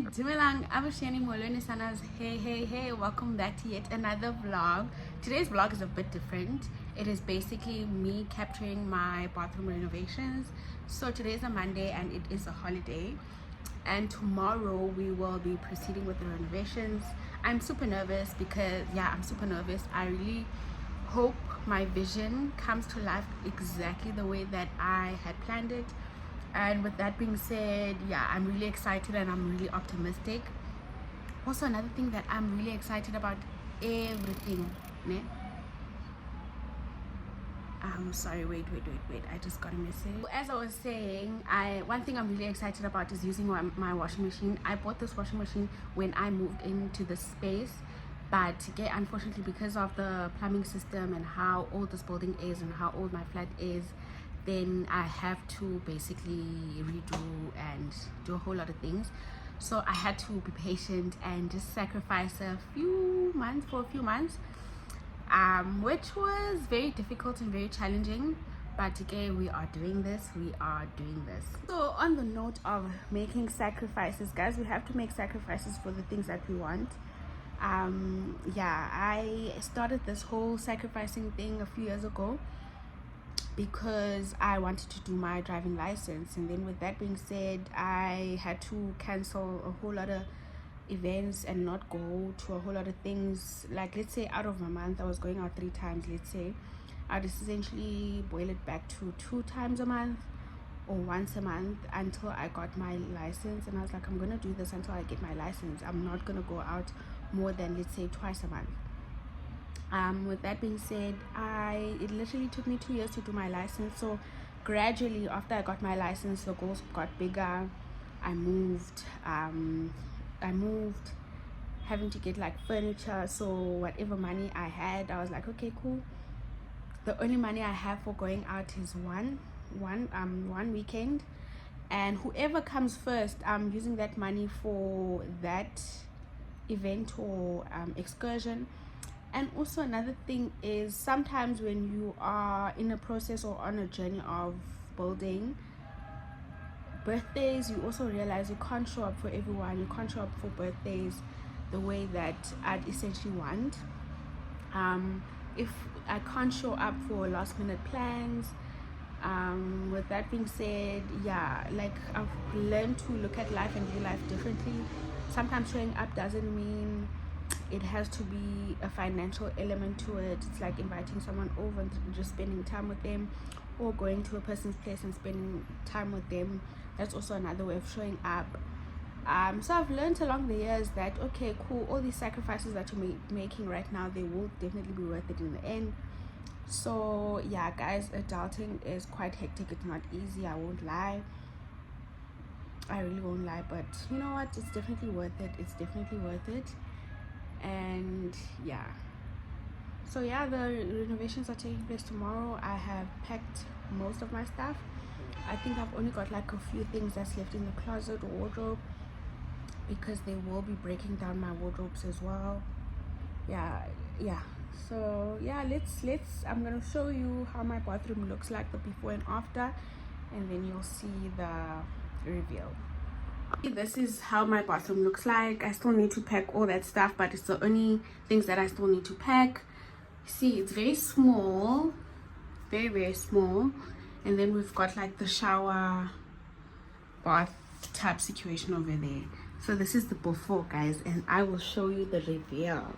Dumelang, Abashani Molweni Sanas. Hey, welcome back to yet another vlog. Today's vlog is a bit different. It is basically me capturing my bathroom renovations. So today's a Monday and it is a holiday. And tomorrow we will be proceeding with the renovations. I'm super nervous because, I'm super nervous. I really hope my vision comes to life exactly the way that I had planned it. And with that being said, I'm really excited and I'm really optimistic. Also, another thing that I'm really excited about, everything, ne? Sorry, wait, I just got a message. As I was saying, one thing I'm really excited about is using my washing machine. I bought this washing machine when I moved into the space, but unfortunately, because of the plumbing system and how old this building is and how old my flat is, then I have to basically redo and do a whole lot of things. So I had to be patient and just sacrifice a few months, which was very difficult and very challenging. But again, we are doing this. So on the note of making sacrifices, guys, we have to make sacrifices for the things that we want. I started this whole sacrificing thing a few years ago because I wanted to do my driving license, and then with that being said, I had to cancel a whole lot of events and not go to a whole lot of things. Like, let's say out of a month I was going out 3 times, let's say I'd essentially boil it back to 2 times a month or once a month until I got my license. And I was like, I'm gonna do this until I get my license. I'm not gonna go out more than, let's say, twice a month. With that being said, it literally took me 2 years to do my license. So gradually, after I got my license, the goals got bigger. I moved, having to get like furniture. So whatever money I had, I was like, okay, cool. The only money I have for going out is one weekend, and whoever comes first, I'm using that money for that event or excursion. And also another thing is, sometimes when you are in a process or on a journey of building birthdays, you also realize you can't show up for everyone. You can't show up for birthdays the way that I'd essentially want. If I can't show up for last minute plans, with that being said, like, I've learned to look at life and view life differently. Sometimes showing up doesn't mean it has to be a financial element to it. It's like inviting someone over and just spending time with them, or going to a person's place and spending time with them. That's also another way of showing up. So I've learned along the years that, okay, cool, all these sacrifices that you're making right now, they will definitely be worth it in the end. So guys, adulting is quite hectic. It's not easy, I won't lie. I really won't lie, but you know what, it's definitely worth it. And so the renovations are taking place tomorrow. I have packed most of my stuff. I think I've only got like a few things that's left in the closet or wardrobe, because they will be breaking down my wardrobes as well. So let's I'm gonna show you how my bathroom looks like, the before and after, and then you'll see the reveal. This is how my bathroom looks like. I still need to pack all that stuff, but it's the only things that I still need to pack. See, it's very small, very small. And then we've got like the shower bathtub situation over there. So this is the before, guys, and I will show you the reveal.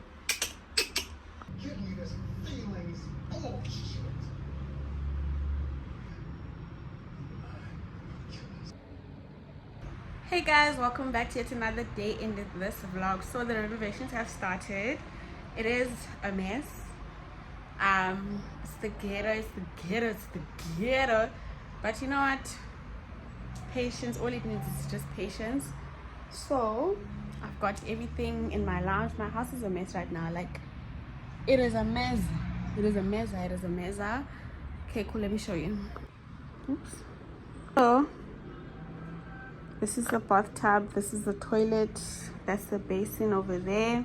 Hey guys, welcome back to yet another day in this vlog. So the renovations have started. It is a mess. It's the ghetto. But you know what? Patience. All it needs is just patience. So I've got everything in my lounge. My house is a mess right now. Like, it is a mess. Okay, cool. Let me show you. Oops. So this is the bathtub, this is the toilet, that's the basin over there.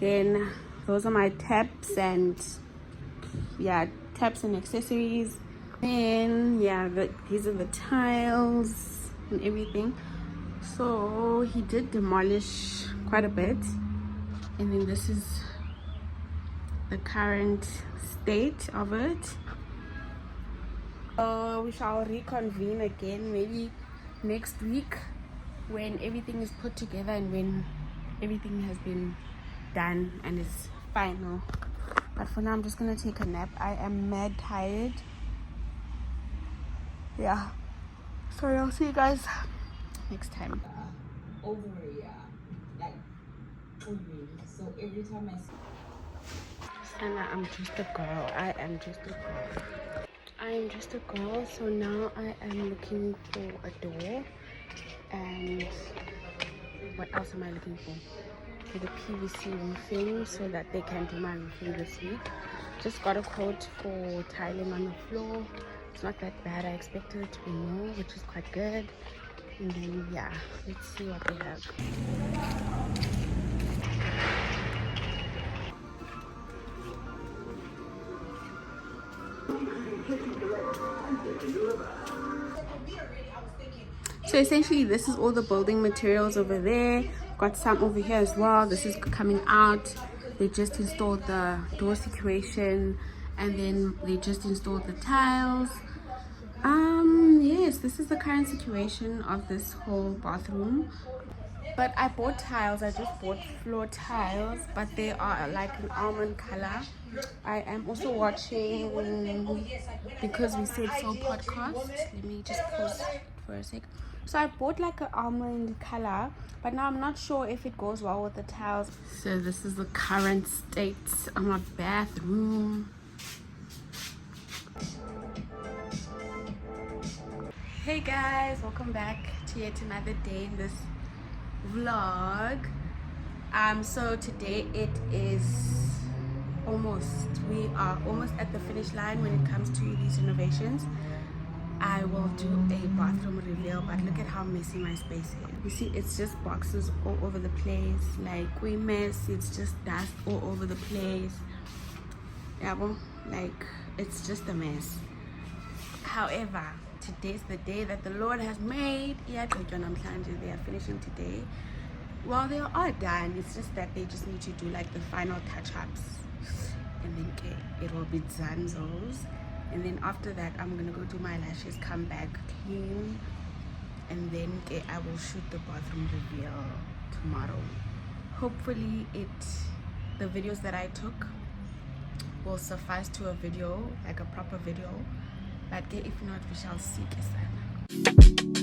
Then those are my taps and accessories. Then these are the tiles and everything. So he did demolish quite a bit, and then this is the current state of it. We shall reconvene again maybe next week when everything is put together and when everything has been done and is final. But for now I'm just gonna take a nap. I am mad tired. Yeah, so I'll see you guys next time. Over, yeah, like over. So every time I see Sana, I'm just a girl. I am just a girl. I am just a girl. So now I am looking for a door. And what else am I looking for? For the PVC roofing so that they can do my roofing this week. Just got a quote for tiling on the floor. It's not that bad. I expected it to be more, which is quite good. And then yeah, let's see what they have. So essentially this is all the building materials over there. Got some over here as well. This is coming out. They just installed the door situation and then they just installed the tiles. Yes, this is the current situation of this whole bathroom. But I bought tiles. I just bought floor tiles, but they are like an almond color. I am also watching Because We Said So podcast. Let me just pause for a sec. So I bought like an almond color, but now I'm not sure if it goes well with the tiles. So this is the current state of my bathroom. Hey guys, welcome back to yet another day in this vlog. So today it is we are almost at the finish line when it comes to these renovations. I will do a bathroom reveal, but look at how messy my space is. You see, it's just boxes all over the place, like we mess, it's just dust all over the place. Yeah, well, like it's just a mess. However, today's the day that the Lord has made. Yeah, they are finishing today. Well, they are done. It's just that they just need to do like the final touch-ups, and then it will be Zanzos. And then after that, I'm gonna go do my lashes, come back clean, and then I will shoot the bathroom reveal tomorrow. Hopefully, the videos that I took will suffice to a video, like a proper video. But if not, we shall see.